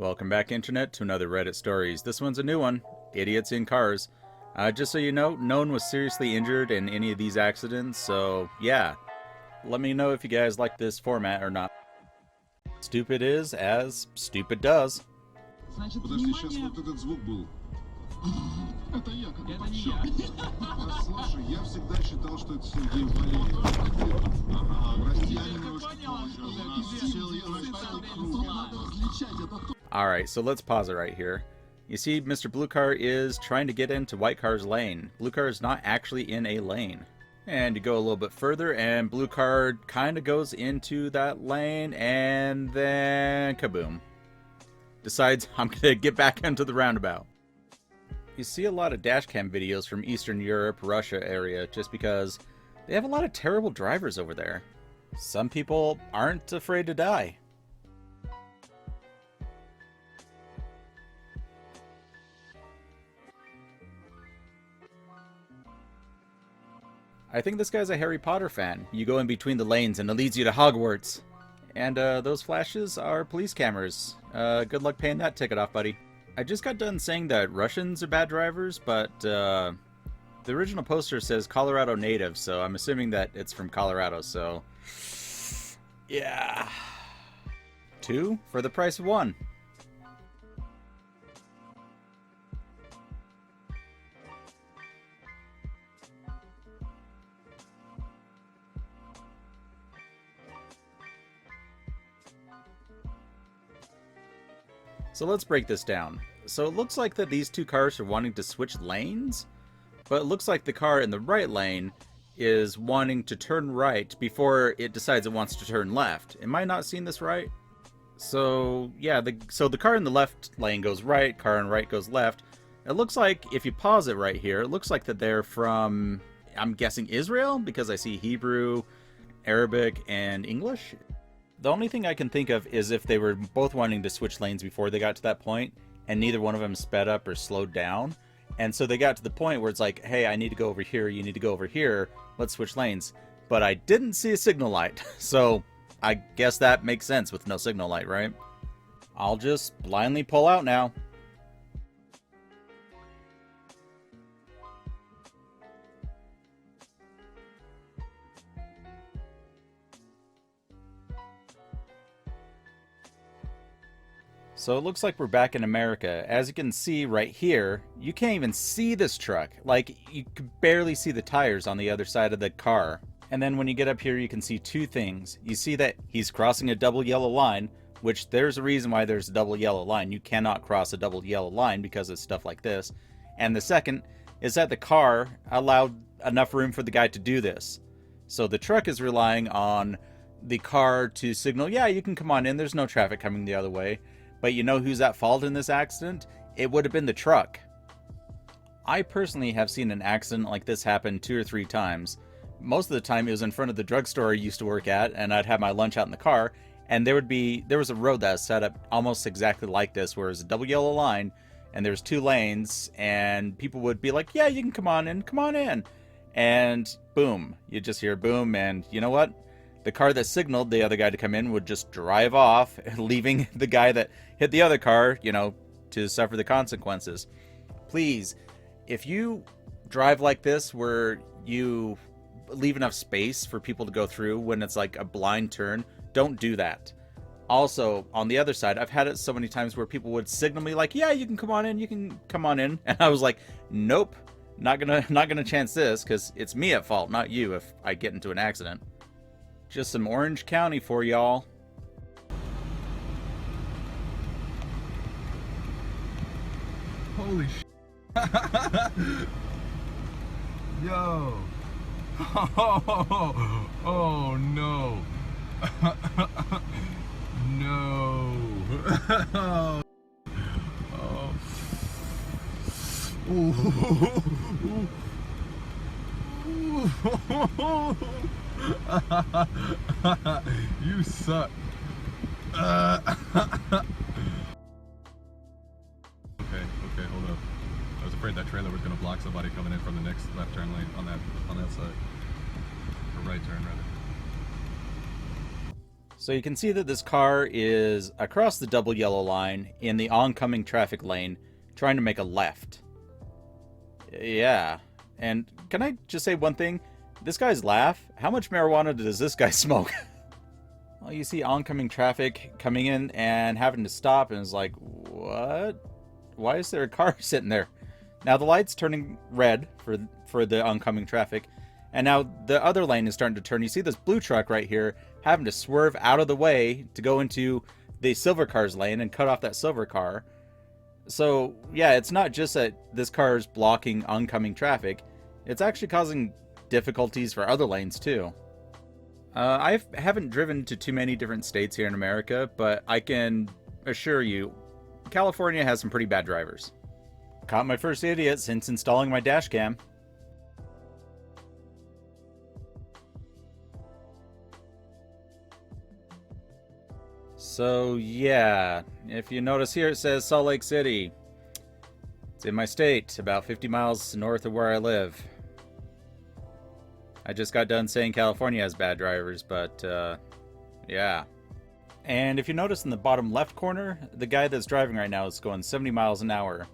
Welcome back, Internet, to another Reddit Stories. This one's a new one, Idiots in Cars. Just so you know, no one was seriously injured in any of these accidents, so yeah. Let me know if you guys like this format or not. Stupid is as stupid does. Значит, подожди, сейчас вот этот звук был. Это я, как Слушай, я всегда считал, что это Сергей Валерьевич. Ага, прости, я немножко Alright, so let's pause it right here. You see, Mr. Blue Car is trying to get into White Car's lane. Blue Car is not actually in a lane. And you go a little bit further, and Blue Car kind of goes into that lane, and then kaboom. Decides, I'm going to get back into the roundabout. You see a lot of dashcam videos from Eastern Europe, Russia area, just because they have a lot of terrible drivers over there. Some people aren't afraid to die. I think this guy's a Harry Potter fan. You go in between the lanes and it leads you to Hogwarts. And those flashes are police cameras. Good luck paying that ticket off, buddy. I just got done saying that Russians are bad drivers, but the original poster says Colorado native, so I'm assuming that it's from Colorado, so yeah. 2 for the price of 1. So let's break this down. So it looks like that these two cars are wanting to switch lanes, but it looks like the car in the right lane is wanting to turn right before it decides it wants to turn left. Am I not seeing this right? So yeah, the car in the left lane goes right, car in right goes left. It looks like, if you pause it right here, it looks like that they're from, I'm guessing, Israel, because I see Hebrew, Arabic, and English. The only thing I can think of is if they were both wanting to switch lanes before they got to that point, and neither one of them sped up or slowed down. And so they got to the point where it's like, hey, I need to go over here, you need to go over here, let's switch lanes. But I didn't see a signal light, so I guess that makes sense with no signal light, right? I'll just blindly pull out now. So it looks like we're back in America. As you can see right here, you can't even see this truck. Like, you can barely see the tires on the other side of the car. And then when you get up here, you can see two things. You see that he's crossing a double yellow line, which there's a reason why there's a double yellow line. You cannot cross a double yellow line because of stuff like this. And the second is that the car allowed enough room for the guy to do this. So the truck is relying on the car to signal, yeah, you can come on in, there's no traffic coming the other way. But you know who's at fault in this accident? It would have been the truck. I personally have seen an accident like this happen 2 or 3 times. Most of the time it was in front of the drugstore I used to work at, and I'd have my lunch out in the car, and there was a road that was set up almost exactly like this, where it was a double yellow line, and there was 2 lanes, and people would be like, yeah, you can come on in. And boom, you just hear boom, and you know what? The car that signaled the other guy to come in would just drive off, leaving the guy that hit the other car, you know, to suffer the consequences. Please, if you drive like this where you leave enough space for people to go through when it's like a blind turn, don't do that. Also, on the other side, I've had it so many times where people would signal me like, yeah, you can come on in. And I was like, nope, not gonna chance this, because it's me at fault, not you, if I get into an accident. Just some Orange County for y'all. Holy sh**. Yo. Oh no. No. Oh. You suck. Okay, hold up. I was afraid that trailer was gonna block somebody coming in from the next left turn lane on that side. Or right turn rather. So you can see that this car is across the double yellow line in the oncoming traffic lane, trying to make a left. Yeah. And can I just say one thing? This guy's laugh, how much marijuana does this guy smoke? Well, you see oncoming traffic coming in and having to stop, and it's like, what? Why is there a car sitting there? Now the light's turning red for the oncoming traffic, and now the other lane is starting to turn. You see this blue truck right here having to swerve out of the way to go into the silver car's lane and cut off that silver car. So yeah, it's not just that this car is blocking oncoming traffic, it's actually causing difficulties for other lanes too. I haven't driven to too many different states here in America, but I can assure you, California has some pretty bad drivers. Caught my first idiot since installing my dash cam. So yeah, if you notice here it says Salt Lake City. It's in my state, about 50 miles north of where I live. I just got done saying California has bad drivers, but yeah. And if you notice in the bottom left corner, the guy that's driving right now is going 70 miles an hour.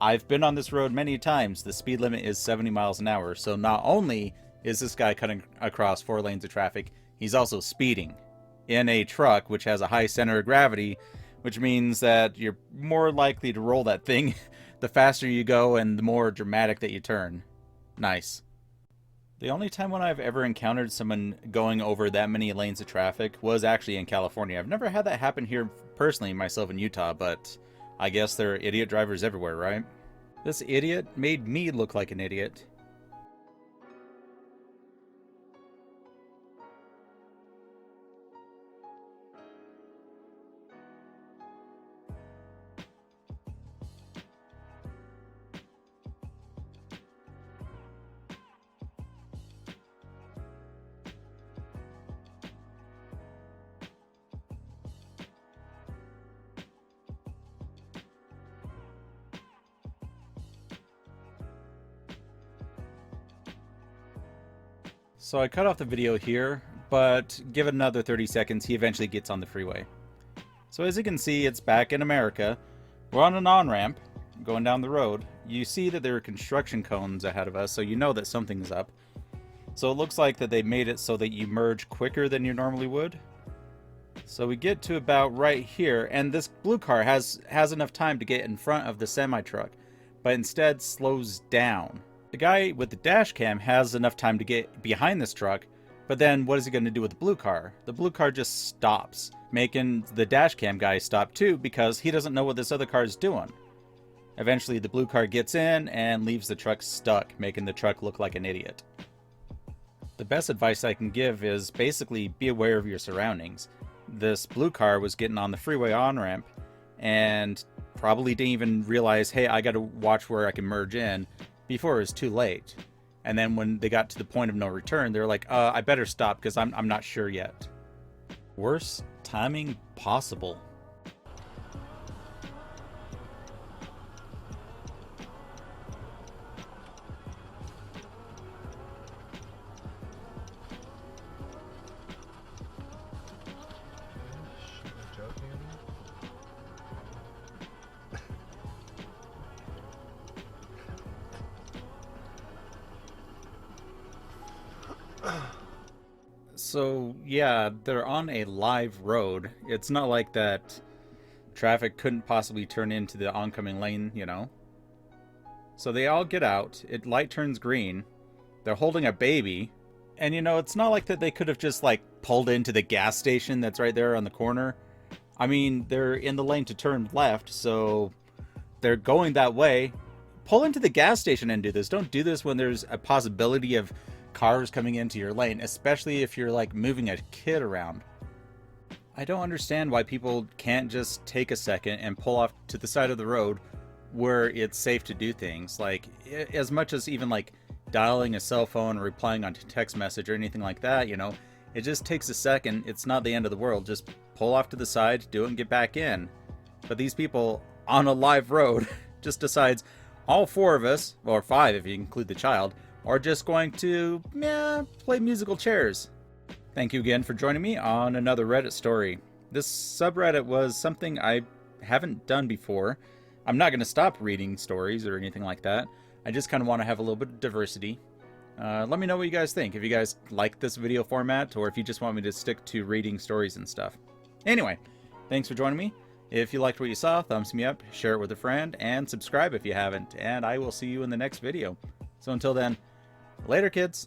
I've been on this road many times. The speed limit is 70 miles an hour. So not only is this guy cutting across 4 lanes of traffic, he's also speeding in a truck which has a high center of gravity, which means that you're more likely to roll that thing the faster you go and the more dramatic that you turn. Nice. The only time when I've ever encountered someone going over that many lanes of traffic was actually in California. I've never had that happen here personally myself in Utah, but I guess there are idiot drivers everywhere, right? This idiot made me look like an idiot. So I cut off the video here, but give it another 30 seconds, he eventually gets on the freeway. So as you can see, it's back in America. We're on an on-ramp, going down the road. You see that there are construction cones ahead of us, so you know that something's up. So it looks like that they made it so that you merge quicker than you normally would. So we get to about right here, and this blue car has enough time to get in front of the semi-truck, but instead slows down. The guy with the dash cam has enough time to get behind this truck, but then what is he going to do with the blue car? The blue car just stops, making the dash cam guy stop too because he doesn't know what this other car is doing. Eventually the blue car gets in and leaves the truck stuck, making the truck look like an idiot. The best advice I can give is basically be aware of your surroundings. This blue car was getting on the freeway on-ramp and probably didn't even realize, hey, I got to watch where I can merge in, before it was too late. And then when they got to the point of no return, they're like, I better stop because I'm not sure yet. Worst timing possible. So yeah, they're on a live road. It's not like that traffic couldn't possibly turn into the oncoming lane, you know. So they all get out, light turns green, they're holding a baby, and you know, it's not like that they could have just like pulled into the gas station that's right there on the corner. I mean, they're in the lane to turn left, so they're going that way. Pull into the gas station and do this. Don't do this when there's a possibility of cars coming into your lane, especially if you're like moving a kid around. I don't understand why people can't just take a second and pull off to the side of the road where it's safe to do things. Like, as much as even like dialing a cell phone or replying on text message or anything like that, you know, it just takes a second. It's not the end of the world. Just pull off to the side, do it, and get back in. But these people on a live road just decides all 4 of us, or 5 if you include the child, are just going to play musical chairs. Thank you again for joining me on another Reddit story. This subreddit was something I haven't done before. I'm not going to stop reading stories or anything like that. I just kind of want to have a little bit of diversity. Let me know what you guys think. If you guys like this video format, or if you just want me to stick to reading stories and stuff. Anyway, thanks for joining me. If you liked what you saw, thumbs me up, share it with a friend, and subscribe if you haven't. And I will see you in the next video. So until then, later kids!